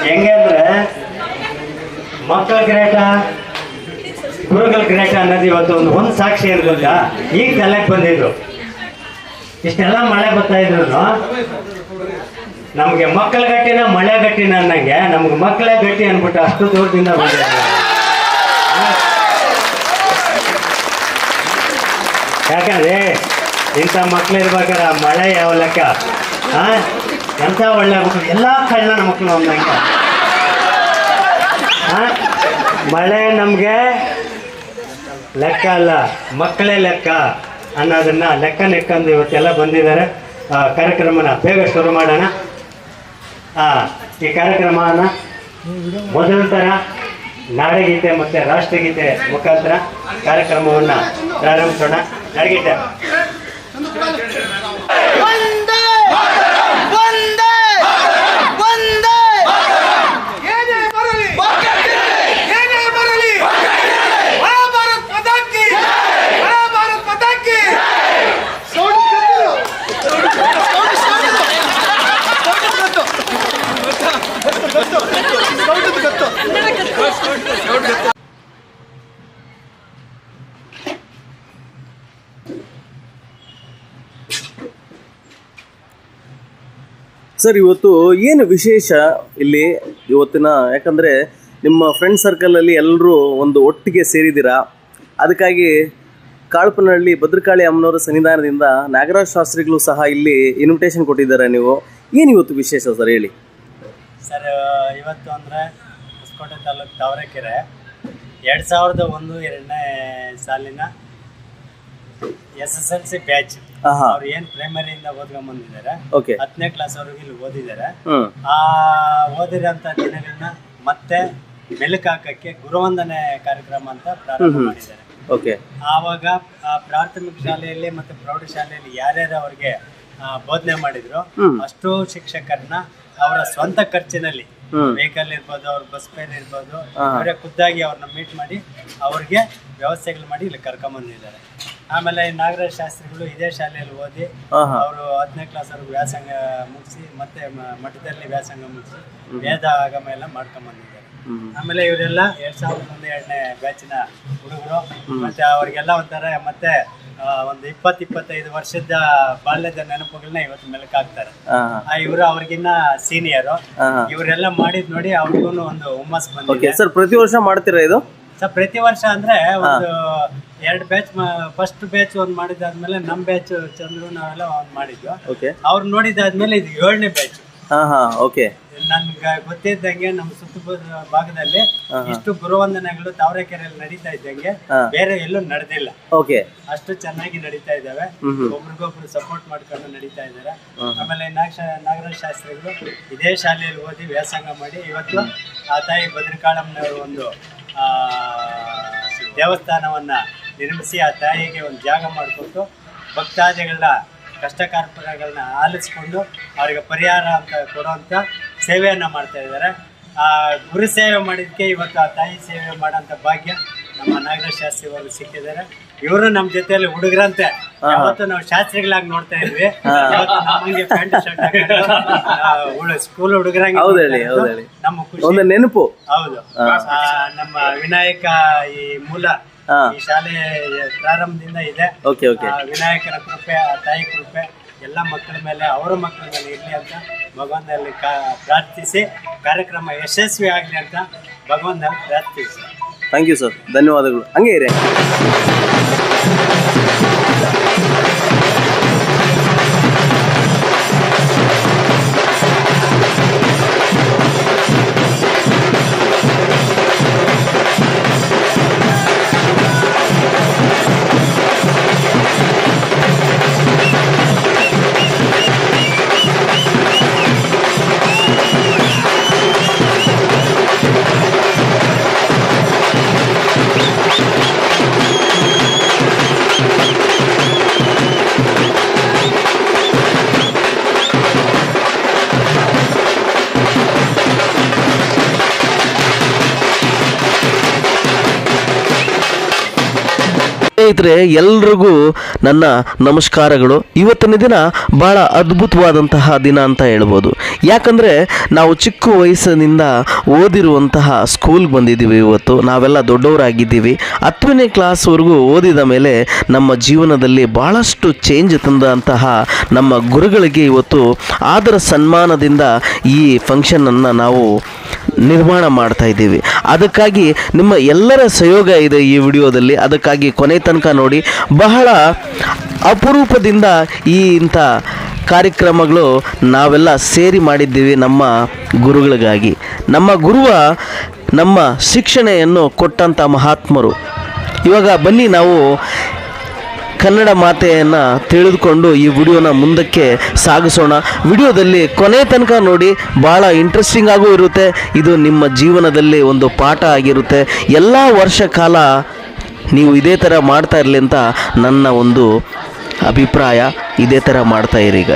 ಹೆಂಗೆ ಅಂದ್ರೆ ಮಕ್ಕಳ ಗ್ರೇಟ ಗುರುಗಳ ಗ್ರೇಟ ಅನ್ನೋದು ಇವತ್ತು ಒಂದು ಸಾಕ್ಷಿ ಏನು ಗೊತ್ತಾ, ಈಗ ತಲೆಗೆ ಬಂದಿದ್ದು. ಇಷ್ಟೆಲ್ಲ ಮಳೆ ಬರ್ತಾ ಇದ್ರು ನಮಗೆ ಮಕ್ಕಳ ಗಟ್ಟಿನ ಮಳೆ ಗಟ್ಟಿನ ಅನ್ನಂಗೆ ನಮ್ಗೆ ಮಕ್ಕಳೇ ಗಟ್ಟಿ ಅನ್ಬಿಟ್ಟು ಅಷ್ಟು ದೂರದಿಂದ ಬಂದಿದ್ದಾರೆ. ಯಾಕಂದ್ರೆ ಇಂಥ ಮಕ್ಳು ಇರ್ಬೇಕಾದ್ರೆ ಮಳೆ ಯಾವ ಲೆಕ್ಕ, ಎಂಥ ಒಳ್ಳೆ ಮಕ್ಕಳು, ಎಲ್ಲ ಕಳ್ಳ ಮಕ್ಕಳು ಅಂದಂಗೆ. ಮಳೆ ನಮಗೆ ಲೆಕ್ಕ ಅಲ್ಲ, ಮಕ್ಕಳೇ ಲೆಕ್ಕ ಅನ್ನೋದನ್ನ ಲೆಕ್ಕ ನೆಕ್ಕಂದು ಇವತ್ತೆಲ್ಲ ಬಂದಿದ್ದಾರೆ. ಕಾರ್ಯಕ್ರಮನ ಬೇಗ ಶುರು ಮಾಡೋಣ. ಈ ಕಾರ್ಯಕ್ರಮನ ಮೊದಲ ಥರ ನಾಡಗೀತೆ ಮತ್ತು ರಾಷ್ಟ್ರಗೀತೆ ಮುಖಾಂತರ ಕಾರ್ಯಕ್ರಮವನ್ನು ಪ್ರಾರಂಭಿಸೋಣ. ನಾಡಗೀತೆ ಸರ್, ಇವತ್ತು ಏನು ವಿಶೇಷ ಇಲ್ಲಿ ಇವತ್ತಿನ? ಯಾಕಂದರೆ ನಿಮ್ಮ ಫ್ರೆಂಡ್ ಸರ್ಕಲಲ್ಲಿ ಎಲ್ಲರೂ ಒಂದು ಒಟ್ಟಿಗೆ ಸೇರಿದ್ದೀರಾ. ಅದಕ್ಕಾಗಿ ಕಾಳ್ಪನಹಳ್ಳಿ ಭದ್ರಕಾಳಿ ಅಮ್ಮನವರ ಸನ್ನಿಧಾನದಿಂದ ನಾಗರಾಜ್ ಶಾಸ್ತ್ರಿಗಳು ಸಹ ಇಲ್ಲಿ ಇನ್ವಿಟೇಷನ್ ಕೊಟ್ಟಿದ್ದಾರೆ. ನೀವು ಏನು ಇವತ್ತು ವಿಶೇಷ ಸರ್ ಹೇಳಿ? ಸರ್, ಇವತ್ತು ಅಂದರೆ ಹೊಸಕೋಟೆ ತಾಲೂಕು ತಾವರೆಕೆರೆ 2001-2ನೇ ಸಾಲಿನ SSLC ಬ್ಯಾಚ್. ಅವ್ರು ಏನ್ ಪ್ರೈಮರಿಯಿಂದ ಓದ್ಕೊಂಡ್ ಬಂದಿದ್ದಾರೆ, 10ನೇ ಕ್ಲಾಸ್ ಅವ್ರಿಗೆ ಇಲ್ಲಿ ಓದಿದ್ದಾರೆ. ಆ ಓದಿರೋಂಥ ದಿನಗಳನ್ನ ಮತ್ತೆ ಮೆಲುಕು ಹಾಕಕ್ಕೆ ಗುರುವಂದನೆ ಕಾರ್ಯಕ್ರಮ ಅಂತ ಪ್ರಾರಂಭ ಮಾಡಿದ್ದಾರೆ. ಆವಾಗ ಪ್ರಾಥಮಿಕ ಶಾಲೆಯಲ್ಲಿ ಮತ್ತೆ ಪ್ರೌಢಶಾಲೆಯಲ್ಲಿ ಯಾರ್ಯಾರು ಅವ್ರಿಗೆ ಬೋಧನೆ ಮಾಡಿದ್ರು ಅಷ್ಟು ಶಿಕ್ಷಕರನ್ನ ಅವರ ಸ್ವಂತ ಖರ್ಚಿನಲ್ಲಿ, ವೆಹಿಕಲ್ ಇರ್ಬೋದು, ಅವ್ರ ಬಸ್ ಫೇರ್ ಇರ್ಬೋದು, ಅವರೇ ಖುದ್ದಾಗಿ ಅವ್ರನ್ನ ಮೀಟ್ ಮಾಡಿ ಅವ್ರಿಗೆ ವ್ಯವಸ್ಥೆಗಳು ಮಾಡಿ ಇಲ್ಲಿ ಕರ್ಕೊಂಡ್ ಬಂದಿದ್ದಾರೆ. ಆಮೇಲೆ ನಾಗರಾಜ್ ಶಾಸ್ತ್ರಿಗಳು ಇದೇ ಶಾಲೆಯಲ್ಲಿ ಓದಿ ಅವರು 10ನೇ ಕ್ಲಾಸ್ ಅವ್ರಿಗೆ ವ್ಯಾಸಂಗ ಮುಗಿಸಿ ಮತ್ತೆ ಮಠದಲ್ಲಿ ವ್ಯಾಸಂಗ ಮುಗಿಸಿ ವೇದ ಆಗಮ ಎಲ್ಲ ಮಾಡ್ಕೊಂಡ್ ಬಂದಿದ್ದಾರೆ. ಆಮೇಲೆ ಇವರೆಲ್ಲ 2001-2ನೇ ಬ್ಯಾಚಿನ ಹುಡುಗರು. ಮತ್ತೆ ಅವ್ರಿಗೆಲ್ಲ ಒಂಥರ ಮತ್ತೆ ಒಂದು 20-25 ವರ್ಷದ ಬಾಲ್ಯದ ನೆನಪುಗಳನ್ನ ಇವತ್ತು ಮೆಲುಕು ಹಾಕ್ತಾರೆ. ಇವರು ಅವ್ರಿಗಿನ್ನ ಸೀನಿಯರು. ಇವರೆಲ್ಲ ಮಾಡಿದ್ ನೋಡಿ ಅವ್ರಿಗೂ ಒಂದು ಹುಮ್ಮಸ್ ಬಂದಿದೆ. ಸರ್, ಪ್ರತಿ ವರ್ಷ ಮಾಡ್ತೀರಾ ಇದು? ಸರ್, ಪ್ರತಿ ವರ್ಷ ಅಂದ್ರೆ ಒಂದು 2 ಬ್ಯಾಚ್, ಫಸ್ಟ್ ಬ್ಯಾಚ್ ಒಂದ್ ಮಾಡಿದಾದ್ಮೇಲೆ ನಮ್ ಬ್ಯಾಚ್ ಚಂದ್ರು ನಾವೆಲ್ಲ ಒಂದ್ ಮಾಡಿದ್ವಿ. ಅವ್ರು ನೋಡಿದಾದ್ಮೇಲೆ ಇದು 7ನೇ ಬ್ಯಾಚ್. ನನ್ಗೆ ಗೊತ್ತಿದ್ದಂಗೆ ನಮ್ಮ ಸುತ್ತಮುತ್ತ ಭಾಗದಲ್ಲಿ ಇಷ್ಟು ಗುರುವಂದನೆಗಳು ತಾವರೆಕೆರೆಯಲ್ಲಿ ನಡೀತಾ ಇದ್ದಂಗೆ ಬೇರೆ ಎಲ್ಲೂ ನಡೆದಿಲ್ಲ. ಅಷ್ಟು ಚೆನ್ನಾಗಿ ನಡೀತಾ ಇದ್ದಾವೆ. ಒಬ್ರಿಗೊಬ್ರು ಸಪೋರ್ಟ್ ಮಾಡ್ಕೊಂಡು ನಡೀತಾ ಇದ್ದಾರೆ. ಆಮೇಲೆ ನಾಗರಾಜ್ ಶಾಸ್ತ್ರಿಗಳು ಇದೇ ಶಾಲೆಯಲ್ಲಿ ಓದಿ ವ್ಯಾಸಂಗ ಮಾಡಿ ಇವತ್ತು ಆ ತಾಯಿ ಭದ್ರಕಾಳಮ್ಮನವರು ಒಂದು ದೇವಸ್ಥಾನವನ್ನ ನಿರ್ಮಿಸಿ ಆ ತಾಯಿಗೆ ಒಂದು ಜಾಗ ಮಾಡಿಕೊಟ್ಟು ಭಕ್ತಾದಿಗಳ ಕಷ್ಟ ಕಾರ್ಪಣ್ಯಗಳನ್ನ ಆಲಿಸ್ಕೊಂಡು ಅವರಿಗೆ ಪರಿಹಾರ ಅಂತ ಕೊಡುವಂಥ ಸೇವೆಯನ್ನು ಮಾಡ್ತಾ ಇದ್ದಾರೆ. ಆ ಗುರು ಸೇವೆ ಮಾಡಿದ್ದಕ್ಕೆ ಇವತ್ತು ಆ ತಾಯಿ ಸೇವೆ ಮಾಡೋಂಥ ಭಾಗ್ಯ ನಮ್ಮ ನಾಗರಾಜ್ ಶಾಸ್ತ್ರಿ ಅವರು ಸಿಕ್ಕಿದ್ದಾರೆ. ಇವರು ನಮ್ಮ ಜೊತೆಯಲ್ಲಿ ಹುಡುಗರಂತೆ ಯಾವತ್ತು ನಾವು ಶಾಸ್ತ್ರಿಗಳಾಗಿ ನೋಡ್ತಾ ಇದ್ವಿ. ನಮಗೆ ಪ್ಯಾಂಟ್ ಶರ್ಟ್ ಹಾಕೊಂಡು ಸ್ಕೂಲ್ ಹುಡುಗರಂಗೆ ನಮ್ಮ ಖುಷಿ ನೆನಪು. ಹೌದು, ನಮ್ಮ ವಿನಾಯಕ ಈ ಮೂಲ ಈ ಶಾಲೆ ಪ್ರಾರಂಭದಿಂದ ಇದೆ. ವಿನಾಯಕನ ಕೃಪೆ, ಆ ತಾಯಿ ಕೃಪೆ ಎಲ್ಲ ಮಕ್ಕಳ ಮೇಲೆ, ಅವರ ಮಕ್ಕಳ ಮೇಲೆ ಇರಲಿ ಅಂತ ಭಗವಂತನಲ್ಲಿ ಪ್ರಾರ್ಥಿಸಿ ಕಾರ್ಯಕ್ರಮ ಯಶಸ್ವಿ ಆಗಲಿ ಅಂತ ಭಗವಂತನಲ್ಲಿ ಪ್ರಾರ್ಥಿಸಿ. ಥ್ಯಾಂಕ್ ಯು ಸರ್, ಧನ್ಯವಾದಗಳು. ಹಂಗೆ ಇರಿ. ಸ್ನೇಹಿತರೆ, ಎಲ್ರಿಗೂ ನನ್ನ ನಮಸ್ಕಾರಗಳು. ಇವತ್ತಿನ ದಿನ ಭಾಳ ಅದ್ಭುತವಾದಂತಹ ದಿನ ಅಂತ ಹೇಳ್ಬೋದು. ಯಾಕಂದರೆ ನಾವು ಚಿಕ್ಕ ವಯಸ್ಸಿನಿಂದ ಓದಿರುವಂತಹ ಸ್ಕೂಲ್ಗೆ ಬಂದಿದ್ದೀವಿ. ಇವತ್ತು ನಾವೆಲ್ಲ ದೊಡ್ಡವರಾಗಿದ್ದೀವಿ. 10ನೇ ಕ್ಲಾಸ್ವರೆಗೂ ಓದಿದ ಮೇಲೆ ನಮ್ಮ ಜೀವನದಲ್ಲಿ ಭಾಳಷ್ಟು ಚೇಂಜ್ ತಂದಂತಹ ನಮ್ಮ ಗುರುಗಳಿಗೆ ಇವತ್ತು ಆದರ ಸನ್ಮಾನದಿಂದ ಈ ಫಂಕ್ಷನನ್ನು ನಾವು ನಿರ್ಮಾಣ ಮಾಡ್ತಾ ಇದ್ದೀವಿ. ಅದಕ್ಕಾಗಿ ನಿಮ್ಮ ಎಲ್ಲರ ಸಹಯೋಗ ಇದೆ ಈ ವಿಡಿಯೋದಲ್ಲಿ. ಅದಕ್ಕಾಗಿ ಕೊನೆ ತನಕ ನೋಡಿ. ಬಹಳ ಅಪರೂಪದಿಂದ ಇಂಥ ಕಾರ್ಯಕ್ರಮಗಳು ನಾವೆಲ್ಲ ಸೇರಿ ಮಾಡಿದ್ದೀವಿ ನಮ್ಮ ಗುರುಗಳಿಗಾಗಿ. ನಮ್ಮ ಗುರುವ ನಮ್ಮ ಶಿಕ್ಷಣೆಯನ್ನು ಕೊಟ್ಟಂಥ ಮಹಾತ್ಮರು. ಇವಾಗ ಬನ್ನಿ ನಾವು ಕನ್ನಡ ಮಾತೆಯನ್ನು ತಿಳಿದುಕೊಂಡು ಈ ವಿಡಿಯೋನ ಮುಂದಕ್ಕೆ ಸಾಗಿಸೋಣ. ವಿಡಿಯೋದಲ್ಲಿ ಕೊನೆ ತನಕ ನೋಡಿ, ಭಾಳ ಇಂಟ್ರೆಸ್ಟಿಂಗ್ ಆಗೂ ಇರುತ್ತೆ. ಇದು ನಿಮ್ಮ ಜೀವನದಲ್ಲಿ ಒಂದು ಪಾಠ ಆಗಿರುತ್ತೆ. ಎಲ್ಲ ವರ್ಷ ಕಾಲ ನೀವು ಇದೇ ಥರ ಮಾಡ್ತಾ ಇರಲಿ ಅಂತ ನನ್ನ ಒಂದು ಅಭಿಪ್ರಾಯ. ಇದೇ ಥರ ಮಾಡ್ತಾ ಇರಿ ಈಗ.